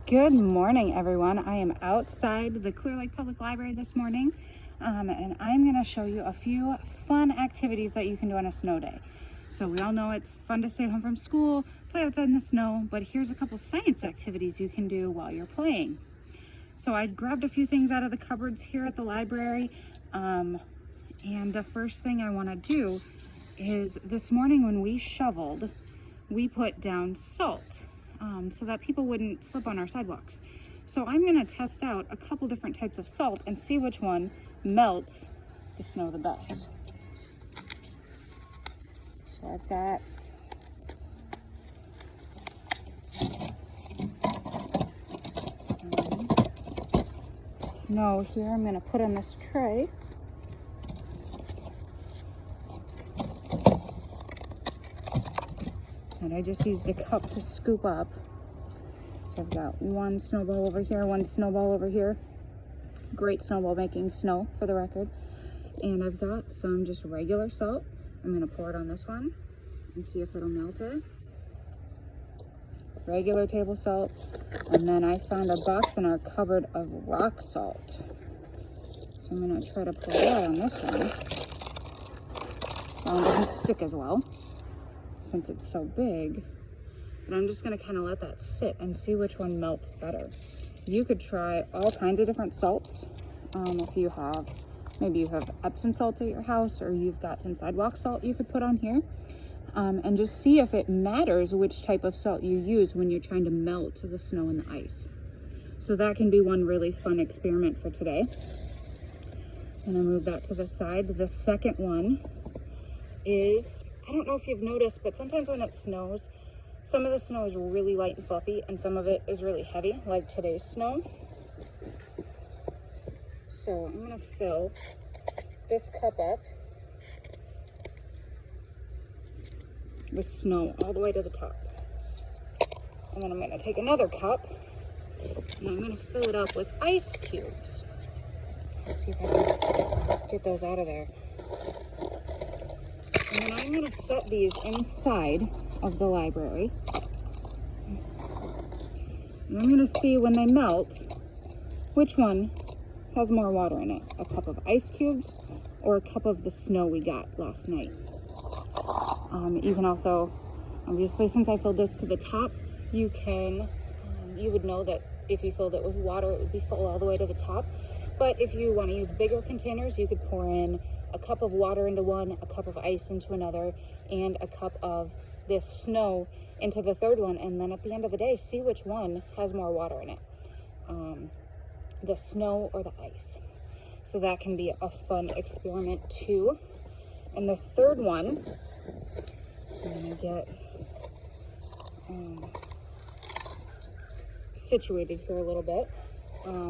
Good morning, everyone. I am outside the Clear Lake Public Library this morning, and I'm going to show you a few fun activities that you can do on a snow day. So we all know it's fun to stay home from school, play outside in the snow, but here's a couple science activities you can do while you're playing. So I grabbed a few things out of the cupboards here at the library, and the first thing I want to do is this morning when we shoveled, we put down salt. So that people wouldn't slip on our sidewalks. So I'm going to test out a couple different types of salt and see which one melts the snow the best. So I've got some snow here I'm going to put in this tray. And I just used a cup to scoop up. So I've got one snowball over here, one snowball over here. Great snowball making snow, for the record. And I've got some just regular salt. I'm gonna pour it on this one and see if it'll melt it. Regular table salt. And then I found a box in our cupboard of rock salt. So I'm gonna try to pour that on this one. That one doesn't stick as well since it's so big, but I'm just gonna kind of let that sit and see which one melts better. You could try all kinds of different salts. If you have, maybe you have Epsom salt at your house, or you've got some sidewalk salt you could put on here, and just see if it matters which type of salt you use when you're trying to melt the snow and the ice. So that can be one really fun experiment for today. I'm gonna move that to the side. The second one is, I don't know if you've noticed, but sometimes when it snows, some of the snow is really light and fluffy and some of it is really heavy, like today's snow. So I'm gonna fill this cup up with snow all the way to the top. And then I'm gonna take another cup and I'm gonna fill it up with ice cubes. Let's see if I can get those out of there. And then I'm going to set these inside of the library. And I'm going to see when they melt, which one has more water in it. A cup of ice cubes or a cup of the snow we got last night. You can also, obviously since I filled this to the top, you would know that if you filled it with water, it would be full all the way to the top. But if you want to use bigger containers, you could pour in a cup of water into one, a cup of ice into another, and a cup of this snow into the third one. And then at the end of the day, see which one has more water in it, the snow or the ice. So that can be a fun experiment too. And the third one, I'm gonna get situated here a little bit.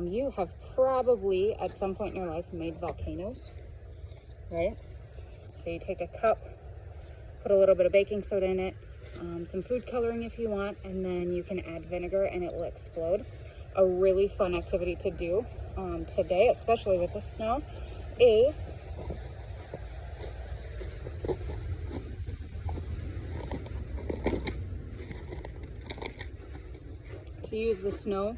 You have probably at some point in your life made volcanoes, right? So you take a cup, put a little bit of baking soda in it, some food coloring if you want, and then you can add vinegar and it will explode. A really fun activity to do today, especially with the snow, is to use the snow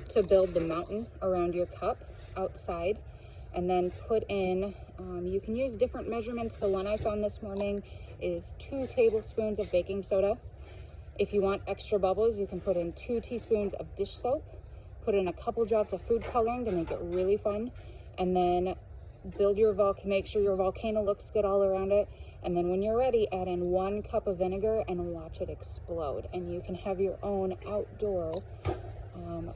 to build the mountain around your cup outside, and then put in, you can use different measurements. The one I found this morning is 2 tablespoons of baking soda. If you want extra bubbles, you can put in 2 teaspoons of dish soap, put in a couple drops of food coloring to make it really fun, and then build your make sure your volcano looks good all around it. And then when you're ready, add in 1 cup of vinegar and watch it explode. And you can have your own outdoor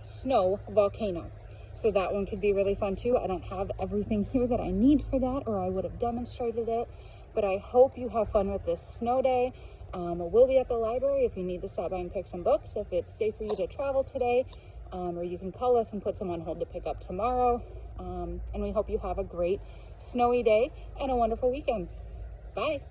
snow volcano. So that one could be really fun too. I don't have everything here that I need for that, or I would have demonstrated it, but I hope you have fun with this snow day. We'll be at the library if you need to stop by and pick some books, if it's safe for you to travel today, or you can call us and put some on hold to pick up tomorrow. And we hope you have a great snowy day and a wonderful weekend. Bye.